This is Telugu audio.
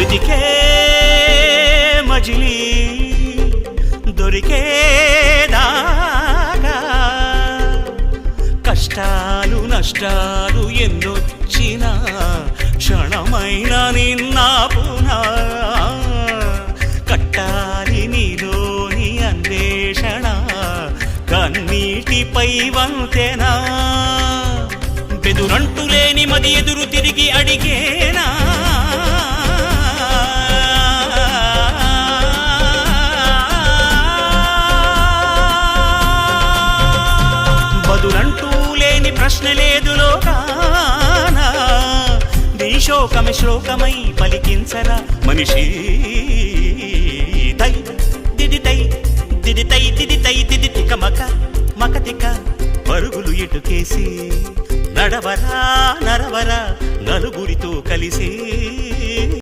వెతికే మజిలీ దొరికేదాగా కష్టాలు నష్టాలు ఎన్నొచ్చినా క్షణమైన నిన్నాపునా కట్టాలి నీలోని అన్వేషణ కన్నీటిపై వంతెనా బెదురంటూ లేని మది ఎదురు తిరిగి అడిగేనా బదులంటూ లేని ప్రశ్న లేదు లోకానా నీ శోకమే శ్లోకమై పలికించరా మనిషి తై దిదితై దిదితై దిదితై దిదితిక మక మకతిక పరుగులు ఎటుకేసి నడవరా నరవరా నలుగురితో కలిసి